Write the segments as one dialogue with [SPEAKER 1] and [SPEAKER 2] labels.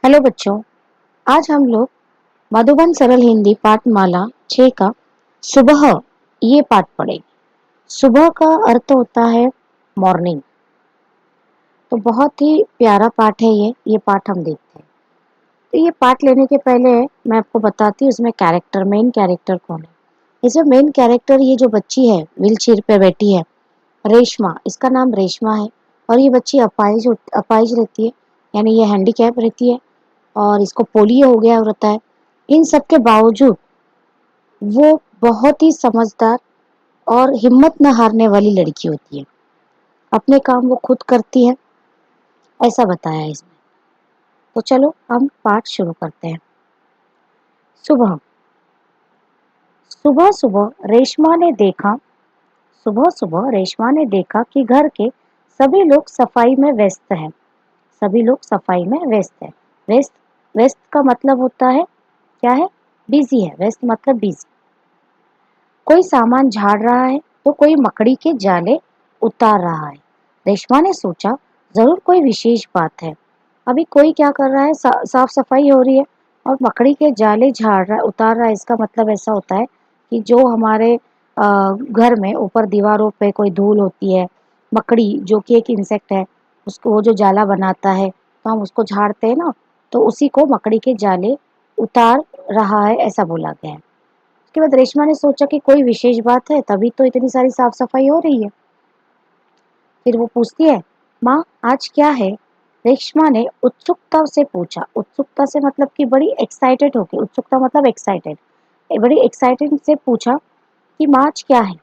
[SPEAKER 1] Hello बच्चों। आज हम लोग मधुबन सरल हिंदी पाठमाला 6 का सुबह ये पाठ पढ़ेंगे। सुबह का अर्थ होता है मॉर्निंग। तो बहुत ही प्यारा पाठ है ये पाठ हम देखते हैं। तो ये पाठ लेने के पहले मैं आपको बताती हूँ इसमें मेन कैरेक्टर कौन है। इसमें मेन कैरेक्टर ये जो बच्ची है व्हील चेयर पे बैठी है, रेशमा, इसका नाम रेशमा है। और ये बच्ची अपाहिज रहती है, यानी ये हैंडीकैप रहती है और इसको पोलियो हो गया रहता है। इन सब के बावजूद वो बहुत ही समझदार और हिम्मत न हारने वाली लड़की होती है। अपने काम वो खुद करती है, ऐसा बताया है इसमें। तो चलो हम पाठ शुरू करते हैं। सुबह सुबह सुबह रेशमा ने देखा सुबह सुबह रेशमा ने देखा कि घर के सभी लोग सफाई में व्यस्त हैं। सभी लोग सफाई में व्यस्त हैं। व्यस्त व्यस्त का मतलब होता है क्या है? बिजी है। व्यस्त मतलब बिजी। कोई सामान झाड़ रहा है तो कोई मकड़ी के जाले उतार रहा है। रेशमा ने सोचा, जरूर कोई विशेष बात है। अभी कोई क्या कर रहा है? साफ सफाई हो रही है और मकड़ी के जाले झाड़ रहा उतार रहा है। इसका मतलब ऐसा होता है कि जो हमारे घर में ऊपर दीवारों पे कोई धूल होती है, मकड़ी जो कि एक इंसेक्ट है, उसको वो जो जाला बनाता है तो हम उसको झाड़ते हैं ना, तो उसी को मकड़ी के जाले उतार रहा है, ऐसा बोला गया है। उसके बाद रेशमा ने सोचा कि कोई विशेष बात है, तभी तो इतनी सारी साफ सफाई हो रही है। फिर वो पूछती है, माँ आज क्या है? रेशमा ने उत्सुकता से पूछा। उत्सुकता से मतलब कि बड़ी एक्साइटेड होके, उत्सुकता मतलब एक्साइटेड, बड़ी एक्साइटेड से पूछा कि माँ आज क्या है?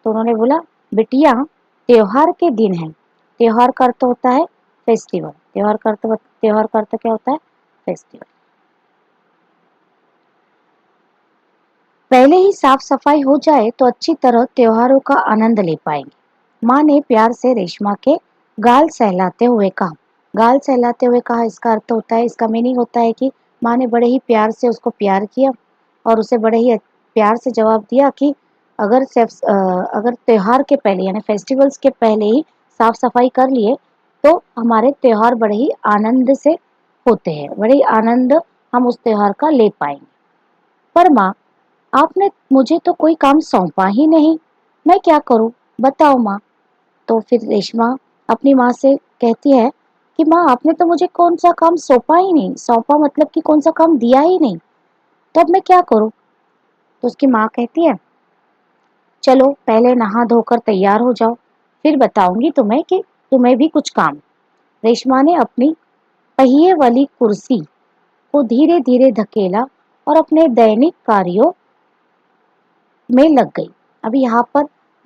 [SPEAKER 1] तो उन्होंने बोला, बिटिया त्योहार के दिन है। त्योहार का अर्थ होता है फेस्टिवल। त्योहार का अर्थ क्या होता है? फेस्टिवल। पहले ही साफ सफाई हो जाए तो अच्छी तरह त्योहारों का आनंद ले पाएंगे। माँ ने प्यार से रेशमा के गाल सहलाते हुए कहा। गाल सहलाते हुए कहा, इसका अर्थ होता है, इसका मीनिंग होता है कि माँ ने बड़े ही प्यार से उसको प्यार किया और उसे बड़े ही प्यार से जवाब दिया कि अगर त्योहार के पहले यानी फेस्टिवल्स के पहले ही साफ सफाई कर लिए तो हमारे त्योहार बड़े ही आनंद से होते हैं, बड़े ही आनंद हम उस त्योहार का ले पाएंगे। पर माँ, आपने मुझे तो कोई काम सौंपा ही नहीं, मैं क्या करूं? बताओ माँ। तो फिर रेशमा अपनी माँ से कहती है कि माँ आपने तो मुझे कौन सा काम सौंपा ही नहीं। सौंपा मतलब कि कौन सा काम दिया ही नहीं, तो अब मैं क्या करूं? तो उसकी माँ कहती है, चलो पहले नहा धोकर तैयार हो जाओ, फिर बताऊंगी तुम्हें कि तुम्हें भी कुछ काम। रेशमा ने अपनी पहिए वाली कुर्सी को धीरे धीरे धकेला और अपने दैनिक कार्यों में लग गई। अभी यहाँ पर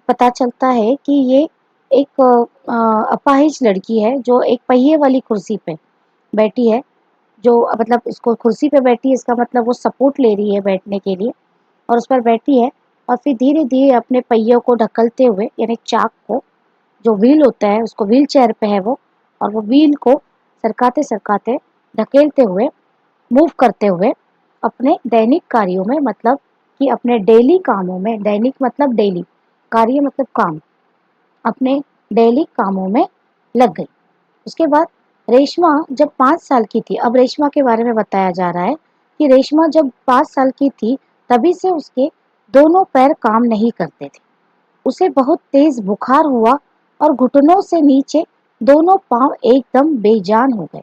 [SPEAKER 1] पता चलता है कि ये एक अपाहिज लड़की है जो एक पहिए वाली कुर्सी पे बैठी है। जो मतलब इसको कुर्सी पे बैठी है, इसका मतलब वो सपोर्ट ले रही है बैठने के लिए और उस पर बैठी है। और फिर धीरे धीरे अपने पहियों को ढकलते हुए, यानी चाक को, जो व्हील होता है उसको, व्हील चेयर पे है वो, और वो व्हील को सरकाते सरकाते, धकेलते हुए, मूव करते हुए अपने दैनिक कार्यों में, मतलब कि अपने डेली कामों में, दैनिक मतलब डेली, कार्य मतलब काम, अपने डेली कामों में लग गई। उसके बाद रेशमा जब 5 साल की थी, अब रेशमा के बारे में बताया जा रहा है कि रेशमा जब 5 साल की थी तभी से उसके दोनों पैर काम नहीं करते थे। उसे बहुत तेज बुखार हुआ और घुटनों से नीचे दोनों पांव एकदम बेजान हो गए।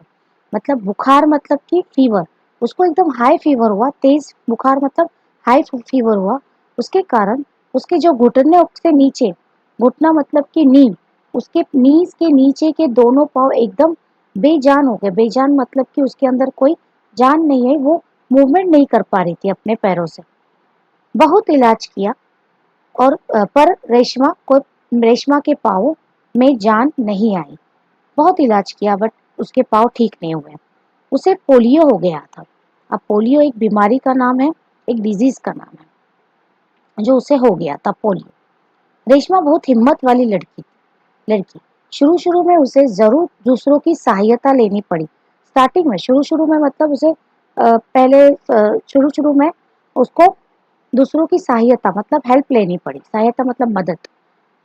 [SPEAKER 1] मतलब बुखार मतलब कि फीवर, उसको एकदम हाई फीवर हुआ। तेज बुखार मतलब हाई फीवर हुआ। उसके कारण उसके जो घुटने से नीचे, घुटना मतलब कि नी, उसके नीज के नीचे के दोनों पांव एकदम बेजान हो गए। बेजान मतलब कि उसके अंदर कोई जान नहीं है, वो मूवमेंट नहीं कर पा रही थी अपने पैरों से। बहुत इलाज किया और पर रेशमा के पाँव में जान नहीं आई। बहुत इलाज किया बट उसके पाँव ठीक नहीं हुए। उसे पोलियो हो गया था। अब पोलियो एक बीमारी का नाम है, एक डिजीज का नाम है जो उसे हो गया था, पोलियो। रेशमा बहुत हिम्मत वाली लड़की। शुरू शुरू में उसे जरूर दूसरों की सहायता लेनी पड़ी। स्टार्टिंग में, शुरू शुरू में मतलब उसे पहले शुरू शुरू में उसको दूसरों की सहायता मतलब हेल्प लेनी पड़ी। सहायता मतलब मदद।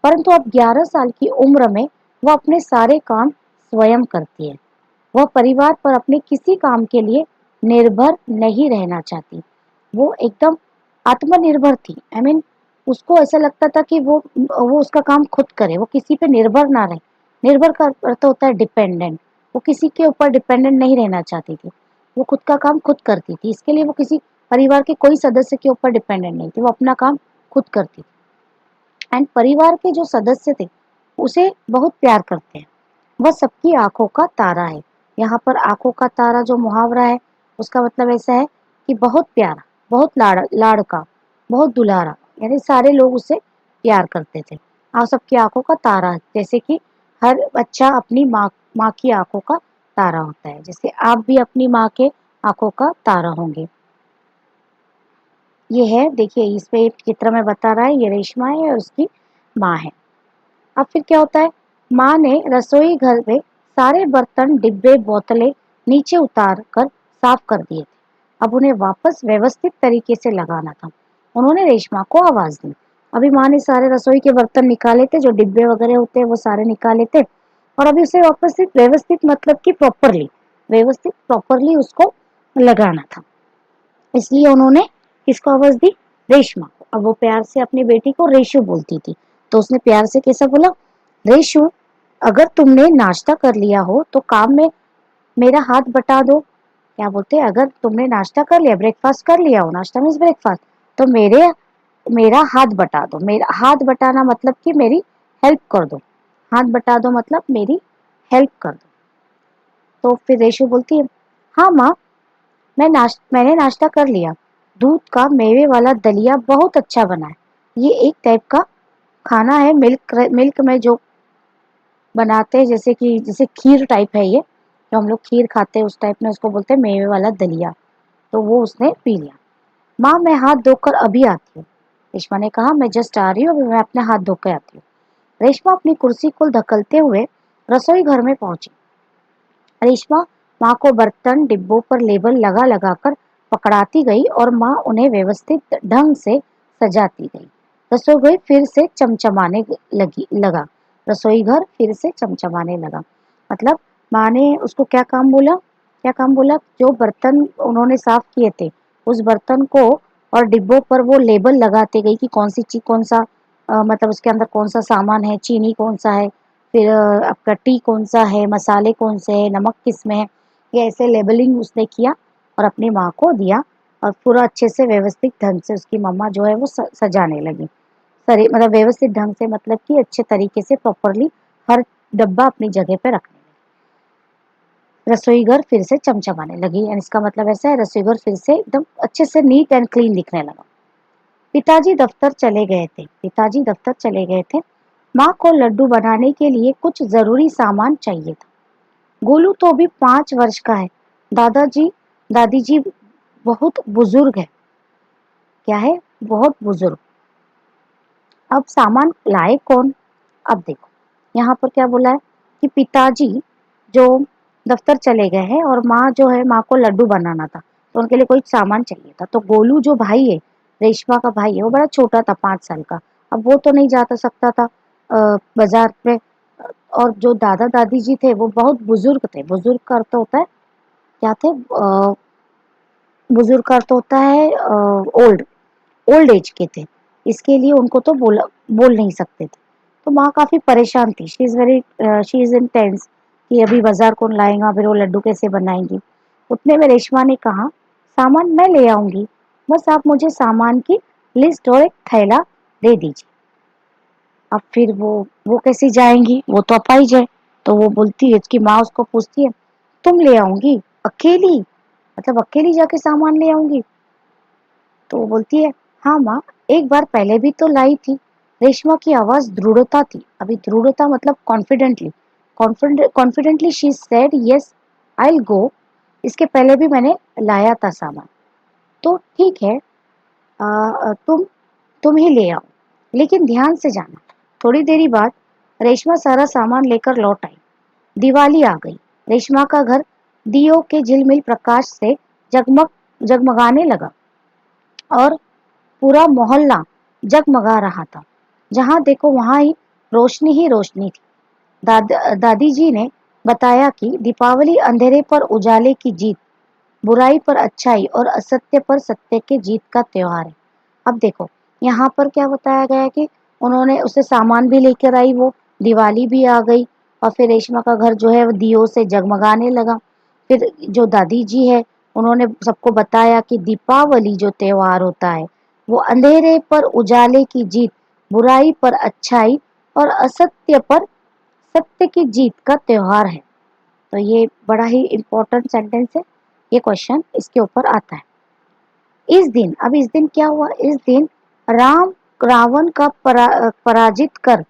[SPEAKER 1] परंतु अब 11 साल की उम्र में वो अपने सारे काम स्वयं करती है। वह परिवार पर अपने किसी काम के लिए निर्भर नहीं रहना चाहती। वो एकदम आत्मनिर्भर थी। उसको ऐसा लगता था कि वो उसका काम खुद करे, वो किसी पे निर्भर ना रहे। निर्भर का अर्थ होता है डिपेंडेंट। वो किसी के ऊपर डिपेंडेंट नहीं रहना चाहती थी। वो खुद का काम खुद करती थी। इसके लिए वो किसी परिवार के कोई सदस्य के ऊपर डिपेंडेंट नहीं थी। वो अपना काम खुद करती थी। एंड परिवार के जो सदस्य थे उसे बहुत प्यार करते हैं। वह सबकी आंखों का तारा है। यहाँ पर आंखों का तारा जो मुहावरा है उसका मतलब ऐसा है कि बहुत प्यारा, बहुत लाड़का, बहुत दुलारा, यानी सारे लोग उससे प्यार करते थे। और सबकी आंखों का तारा, जैसे कि हर बच्चा अपनी माँ की आंखों का तारा होता है, जैसे आप भी अपनी माँ के आंखों का तारा होंगे। ये है, देखिए इस पे एक चित्र में बता रहा है, ये रेशमा है और उसकी माँ है। अब फिर क्या होता है, माँ ने रसोई घर में सारे बर्तन, डिब्बे, बोतलें नीचे उतार कर साफ कर दिए थे। अब उन्हें वापस व्यवस्थित तरीके से लगाना था। उन्होंने रेशमा को आवाज दी। अभी माँ ने सारे रसोई के बर्तन निकाले थे, जो डिब्बे वगैरह होते हैं वो सारे निकाले थे, और अभी उसे वापस से व्यवस्थित मतलब कि प्रॉपरली उसको लगाना था। इसलिए उन्होंने किसको आवाज दी? रेशमा को। अब वो प्यार से अपनी बेटी को रेशु बोलती थी, तो उसने प्यार से कैसा बोला? रेशु, अगर तुमने नाश्ता कर लिया हो तो काम में मेरा हाथ बटा दो। क्या बोलते हैं? अगर तुमने नाश्ता कर लिया, ब्रेकफास्ट कर लिया हो, नाश्ता मीन्स ब्रेकफास्ट, तो मेरा हाथ बटा दो। मेरा हाथ बटाना मतलब कि मेरी हेल्प कर दो। हाथ बटा दो मतलब मेरी हेल्प कर दो। तो फिर रेशु बोलती है, हाँ माँ, मैंने नाश्ता कर लिया। दूध का मेवे वाला दलिया बहुत अच्छा बना है। ये एक टाइप का खाना है, मिल्क में जो बनाते हैं, जैसे खीर टाइप है ये, जो हम लोग खीर खाते हैं उस टाइप में, उसको बोलते हैं मेवे वाला दलिया। तो वो उसने पी लिया। माँ, मैं हाथ धोकर अभी आती हूँ। रेशमा ने कहा, मैं जस्ट आ रही हूँ, अभी मैं अपने हाथ धोकर आती हूँ। रेशमा अपनी कुर्सी को धकलते हुए रसोई घर में पहुंची। रेशमा माँ को बर्तन, डिब्बों पर लेबल लगा लगा कर पकड़ाती गई और माँ उन्हें व्यवस्थित ढंग से सजाती गई। रसोई फिर से चमचमाने लगा। रसोई घर फिर से चमचमाने लगा। मतलब माँ ने उसको क्या काम बोला? जो बर्तन उन्होंने साफ किए थे, उस बर्तन को और डिब्बों पर वो लेबल लगाते गई कि कौन सी चीज, कौन सा मतलब उसके अंदर कौन सा सामान है, चीनी कौन सा है, फिर आपका टी कौन सा है, मसाले कौन से है, नमक किस में है, ये ऐसे लेबलिंग उसने किया और अपनी माँ को दिया। और पूरा अच्छे से व्यवस्थित ढंग से उसकी मम्मा जो है वो सजाने लगी। सरी मतलब व्यवस्थित ढंग से, मतलब कि अच्छे तरीके से प्रॉपरली हर डब्बा अपनी जगह पे रखने लगी। रसोई घर फिर से चमचमाने लगी, एंड इसका मतलब ऐसा है, रसोई घर फिर से एकदम अच्छे से नीट एंड क्लीन दिखने लगा। पिताजी दफ्तर चले गए थे। माँ को लड्डू बनाने के लिए कुछ जरूरी सामान चाहिए था। गोलू तो अभी 5 वर्ष का है। दादाजी दादी जी बहुत बुजुर्ग है। क्या है? बहुत बुजुर्ग। अब सामान लाए कौन? अब देखो, यहाँ पर क्या बोला है कि पिताजी जो दफ्तर चले गए हैं और माँ जो है, माँ को लड्डू बनाना था, तो उनके लिए कोई सामान चाहिए था। तो गोलू जो भाई है, रेशमा का भाई है, वो बड़ा छोटा था, 5 साल का। अब वो तो नहीं जा तो सकता था बाजार में। और जो दादा दादी जी थे वो बहुत बुजुर्ग थे। बुजुर्ग का अर्थ होता है, क्या थे? बुजुर्ग का अर्थ होता है ओल्ड, ओल्ड एज के थे। इसके लिए उनको तो बोल नहीं सकते थे। तो माँ काफी परेशान थी। शी इज इन टेंस कि अभी बाजार कौन लाएगा, फिर वो लड्डू कैसे बनाएंगी। उतने में रेशमा ने कहा, सामान मैं ले आऊंगी, बस आप मुझे सामान की लिस्ट और एक थैला दे दीजिए। अब फिर वो कैसे जाएंगी? वो तो अपाहिज है। तो वो बोलती है कि माँ उसको पूछती है, तुम ले आऊंगी अकेली? मतलब अकेली जाके सामान ले आऊंगी? तो वो बोलती है, हाँ माँ, एक बार पहले भी तो लाई थी। रेशमा की आवाज दृढ़ता थी। अभी दृढ़ता मतलब confidently she said, yes I will go. इसके पहले भी मैंने लाया था सामान। तो ठीक है, तुम ही ले आओ, लेकिन ध्यान से जाना। थोड़ी देरी बाद रेशमा सारा सामान लेकर लौट आई। दिवाली आ गई। रेशमा का घर दियों के झिलमिल प्रकाश से जगमग जगमगाने लगा और पूरा मोहल्ला जगमगा रहा था। जहां देखो वहां ही रोशनी थी। दादी जी ने बताया कि दीपावली अंधेरे पर उजाले की जीत, बुराई पर अच्छाई और असत्य पर सत्य की जीत का त्योहार है। अब देखो, यहाँ पर क्या बताया गया है कि उन्होंने उसे सामान भी लेकर आई, वो दिवाली भी आ गई और फिर रेशमा का घर जो है वो दियों से जगमगाने लगा। फिर जो दादी जी है उन्होंने सबको बताया कि दीपावली जो त्योहार होता है वो अंधेरे पर उजाले की जीत, बुराई पर अच्छाई और असत्य पर सत्य की जीत का त्योहार है। तो ये बड़ा ही इम्पोर्टेंट सेंटेंस है। ये क्वेश्चन इसके ऊपर आता है। इस दिन, अब इस दिन क्या हुआ, इस दिन राम रावण का पराजित कर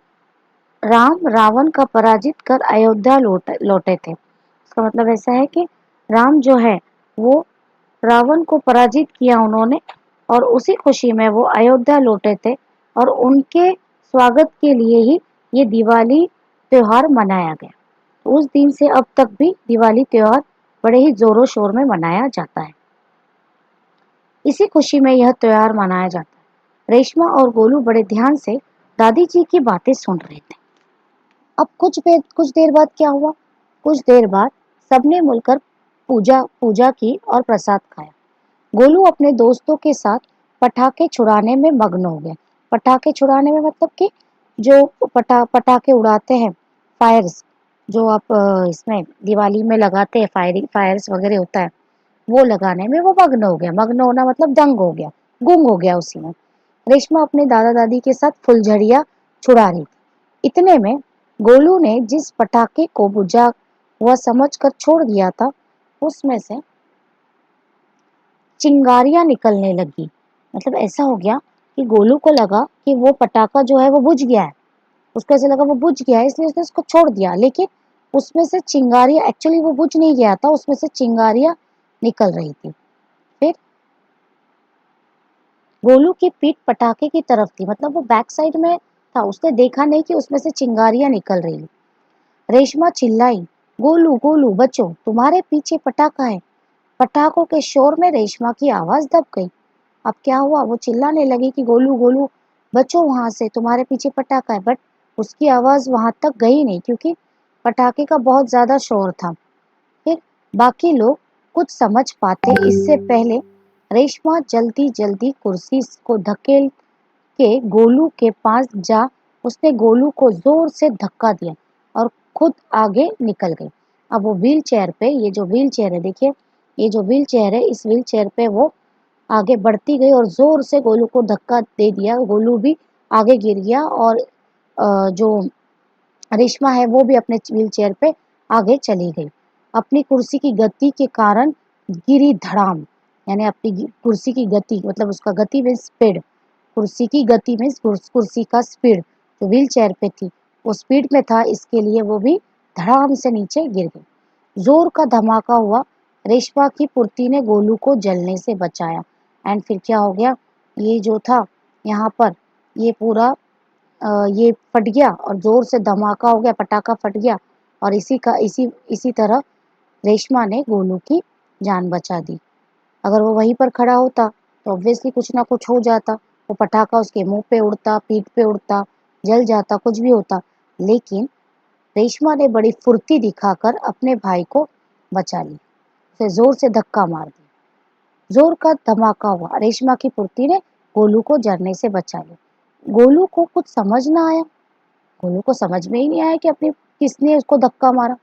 [SPEAKER 1] राम रावण का पराजित कर अयोध्या लौटे थे। इसका मतलब ऐसा है कि राम जो है वो रावण को पराजित किया उन्होंने, और उसी खुशी में वो अयोध्या लौटे थे, और उनके स्वागत के लिए ही ये दिवाली त्योहार मनाया गया। तो उस दिन से अब तक भी दिवाली त्योहार बड़े ही जोरों शोर में मनाया जाता है। इसी खुशी में यह त्योहार मनाया जाता है। रेशमा और गोलू बड़े ध्यान से दादी जी की बातें सुन रहे थे। अब कुछ देर बाद क्या हुआ, कुछ देर बाद सबने मिलकर पूजा पूजा की और प्रसाद खाया। गोलू अपने दोस्तों के साथ पटाखे छुड़ाने में मग्न हो गया। पटाखे छुड़ाने में मतलब कि जो पटाखे उड़ाते हैं, फायर्स, जो आप इसमें दिवाली में लगाते हैं, फायरिंग फायर्स वगैरह होता है, वो लगाने में वो मग्न हो गया। मग्न होना मतलब दंग हो गया, गुंग हो गया उसी में। रेशमा अपने दादा दादी के साथ फुलझड़ियां छुड़ा रही थी। इतने में गोलू ने जिस पटाखे को बुझा हुआ समझकर छोड़ दिया था, उसमें से चिंगारियां निकलने लगी। मतलब ऐसा हो गया कि गोलू को लगा कि वो पटाखा जो है वो बुझ गया है। उसको ऐसा लगा वो बुझ गया है, इसलिए उसने उसको छोड़ दिया, लेकिन उसमें से चिंगारियां, एक्चुअली वो बुझ नहीं गया था, उसमें से चिंगारियां निकल रही थी। फिर गोलू की पीठ पटाखे की तरफ थी, मतलब वो बैक साइड में था, उसने देखा नहीं कि उसमें से चिंगारियां निकल रही। रेशमा चिल्लाई, गोलू गोलू बचो, तुम्हारे पीछे पटाखा है। पटाखों के शोर में रेशमा की आवाज दब गई। अब क्या हुआ, वो चिल्लाने लगी कि गोलू गोलू बचो वहां से, तुम्हारे पीछे पटाखा है, बट उसकी आवाज वहां तक गई नहीं क्योंकि पटाखे का बहुत ज्यादा शोर था। फिर बाकी लोग कुछ समझ पाते इससे पहले रेशमा जल्दी जल्दी कुर्सी को धकेल के गोलू के पास जा उसने गोलू को जोर से धक्का दिया और खुद आगे निकल गई। अब वो व्हील चेयर पे, ये जो व्हील चेयर है देखिए, ये जो व्हील चेयर है, इस व्हील चेयर पे वो आगे बढ़ती गई और जोर से गोलू को धक्का दे दिया। गोलू भी आगे गिर गया और जो रेशमा है वो भी अपने व्हील चेयर पे आगे चली गई। अपनी कुर्सी की गति के कारण गिरी धड़ाम, यानी अपनी कुर्सी की गति, मतलब उसका गति में स्पीड, कुर्सी की गति में कुर्सी का स्पीड जो व्हील चेयर पे थी वो स्पीड में था, इसके लिए वो भी धड़ाम से नीचे गिर गई। जोर का धमाका हुआ, रेशमा की पुर्ती ने गोलू को जलने से बचाया। एंड फिर क्या हो गया, ये जो था यहाँ पर, ये पूरा ये फट गया और जोर से धमाका हो गया, पटाखा फट गया, और इसी तरह रेशमा ने गोलू की जान बचा दी। अगर वो वहीं पर खड़ा होता तो ऑब्वियसली कुछ ना कुछ हो जाता, वो पटाखा उसके मुंह पे उड़ता, पीठ पे उड़ता, जल जाता, कुछ भी होता। लेकिन रेशमा ने बड़ी फुर्ती दिखाकर अपने भाई को बचा लिया, उसे जोर से धक्का मार दिया। जोर का धमाका हुआ, रेशमा की फुर्ती ने गोलू को जरने से बचा लिया। गोलू को कुछ समझ ना आया, गोलू को समझ में ही नहीं आया कि अपने किसने उसको धक्का मारा,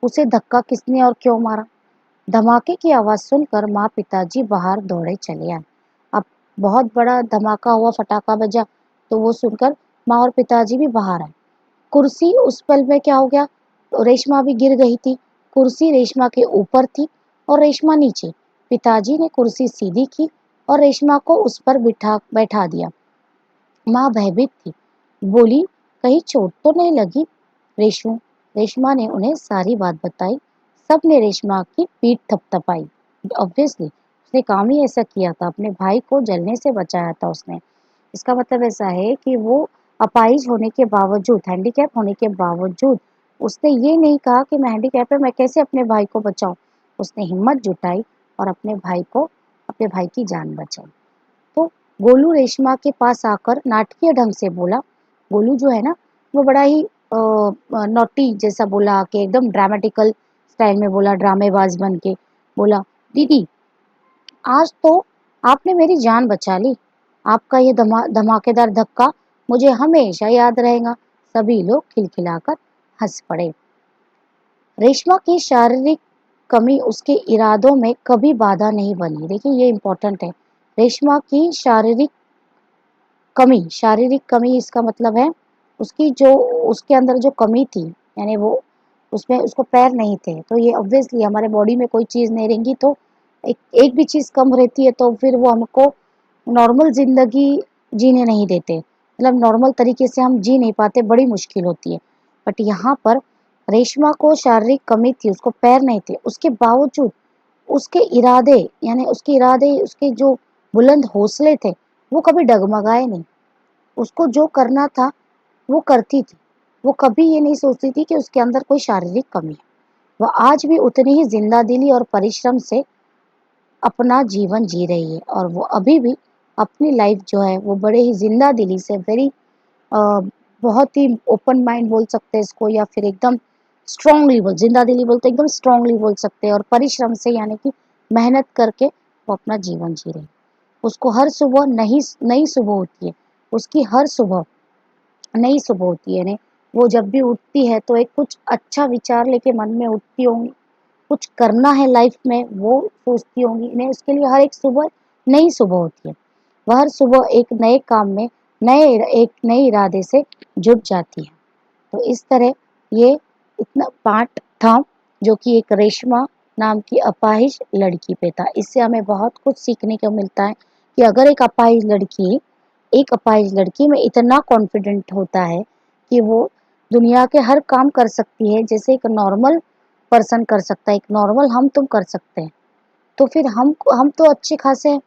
[SPEAKER 1] उसे धक्का किसने और क्यों मारा। धमाके की आवाज सुनकर माँ पिताजी बाहर दौड़े चले आए। अब बहुत बड़ा धमाका हुआ, फटाका बजा, तो वो सुनकर माँ और पिताजी भी बाहर आए। कुर्सी उस पल में क्या हो गया, तो रेशमा भी गिर गई थी। कुर्सी रेशमा के ऊपर थी और रेशमा नीचे। पिताजी ने कुर्सी सीधी की और रेशमा को उस पर बैठा दिया। माँ भयभीत थी, बोली, कहीं चोट तो नहीं लगी रेशु। रेशमा ने उन्हें सारी बात बताई। सबने रेशमा की पीठ थपथपाई। ऑब्वियसली उसने काम ही ऐसा किया था, अपने भाई को जलने से बचाया था उसने। इसका मतलब ऐसा है कि वो अपाहिज होने के बावजूद, हैंडीकैप होने के बावजूद उसने ये नहीं कहा कि मैं हैंडीकैप है, मैं कैसे अपने भाई को बचाऊं। उसने हिम्मत जुटाई और अपने भाई की जान बचाई। तो गोलू रेशमा के पास आकर नाटकीय ढंग से बोला, गोलू जो है ना वो बड़ा ही नॉटी जैसा बोला, कि एकदम ड्रामेटिकल स्टाइल में बोला, ड्रामेबाज बन के बोला, दीदी आज तो आपने मेरी जान बचा ली, आपका ये धमाकेदार धक्का मुझे हमेशा याद रहेगा। सभी लोग खिलखिलाकर हंस पड़े। रेशमा की शारीरिक कमी उसके इरादों में कभी बाधा नहीं बनी। देखिए ये इंपॉर्टेंट है। रेशमा की शारीरिक कमी इसका मतलब है उसकी जो उसके अंदर जो कमी थी, यानी वो उसमें उसको पैर नहीं थे, तो ये ऑब्वियसली हमारे बॉडी में कोई चीज़ नहीं रहेंगी तो एक एक भी चीज़ कम रहती है तो फिर वो हमको नॉर्मल ज़िंदगी जीने नहीं देते, मतलब नॉर्मल तरीके से हम जी नहीं पाते, बड़ी मुश्किल होती है। बट यहाँ पर रेशमा को शारीरिक कमी थी, उसको पैर नहीं थे, उसके बावजूद उसके इरादे, यानी उसके इरादे, उसके जो बुलंद हौसले थे, वो कभी डगमगाए नहीं। उसको जो करना था वो करती थी। वो कभी ये नहीं सोचती थी कि उसके अंदर कोई शारीरिक कमी है। वह आज भी उतनी ही जिंदादिली और परिश्रम से अपना जीवन जी रही है, और वो अभी भी अपनी लाइफ जो है वो बड़े ही जिंदादिली से बहुत ही ओपन माइंड बोल सकते हैं इसको, या फिर एकदम स्ट्रांगली जिंदादिली बोलते एकदम स्ट्रांगली बोल सकते हैं, और परिश्रम से यानी कि मेहनत करके वो अपना जीवन जी रही है। उसको हर सुबह नई नई सुबह होती है, उसकी हर सुबह नई सुबह होती है ने वो जब भी उठती है तो एक कुछ अच्छा विचार लेके मन में उठती होंगी, कुछ करना है लाइफ में वो सोचती होंगी, इन्हें उसके लिए हर एक सुबह नई सुबह होती है। वह हर सुबह एक नए काम में एक नए इरादे से जुट जाती है। तो इस तरह ये इतना पार्ट था जो कि एक रेशमा नाम की अपाहिज लड़की पे था। इससे हमें बहुत कुछ सीखने को मिलता है कि अगर एक अपाहिज लड़की में इतना कॉन्फिडेंट होता है कि वो दुनिया के हर काम कर सकती है जैसे एक नॉर्मल पर्सन कर सकता है, एक नॉर्मल हम तुम कर सकते हैं, तो फिर हम तो अच्छे खासे हैं,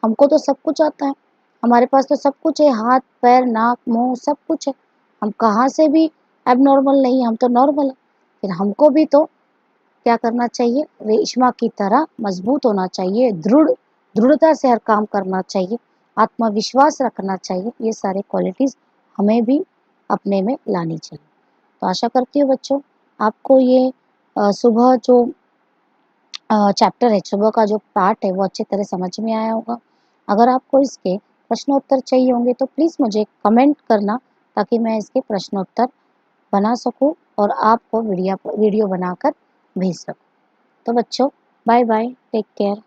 [SPEAKER 1] हमको तो सब कुछ आता है, हमारे पास तो सब कुछ है, हाथ पैर नाक मुंह सब कुछ है, हम कहाँ से भी एबनॉर्मल नहीं है, हम तो नॉर्मल है। फिर हमको भी तो क्या करना चाहिए, रेशमा की तरह मजबूत होना चाहिए, दृढ़ता से हर काम करना चाहिए, आत्मविश्वास रखना चाहिए, ये सारे क्वालिटीज हमें भी अपने में लानी चाहिए। तो आशा करती हूँ बच्चों आपको ये सुबह जो चैप्टर है, सुबह का जो पार्ट है वो अच्छी तरह समझ में आया होगा। अगर आपको इसके प्रश्नोत्तर चाहिए होंगे तो प्लीज़ मुझे कमेंट करना, ताकि मैं इसके प्रश्नोत्तर बना सकूं और आपको वीडियो बनाकर भेज सकूं। तो बच्चों बाय बाय, टेक केयर।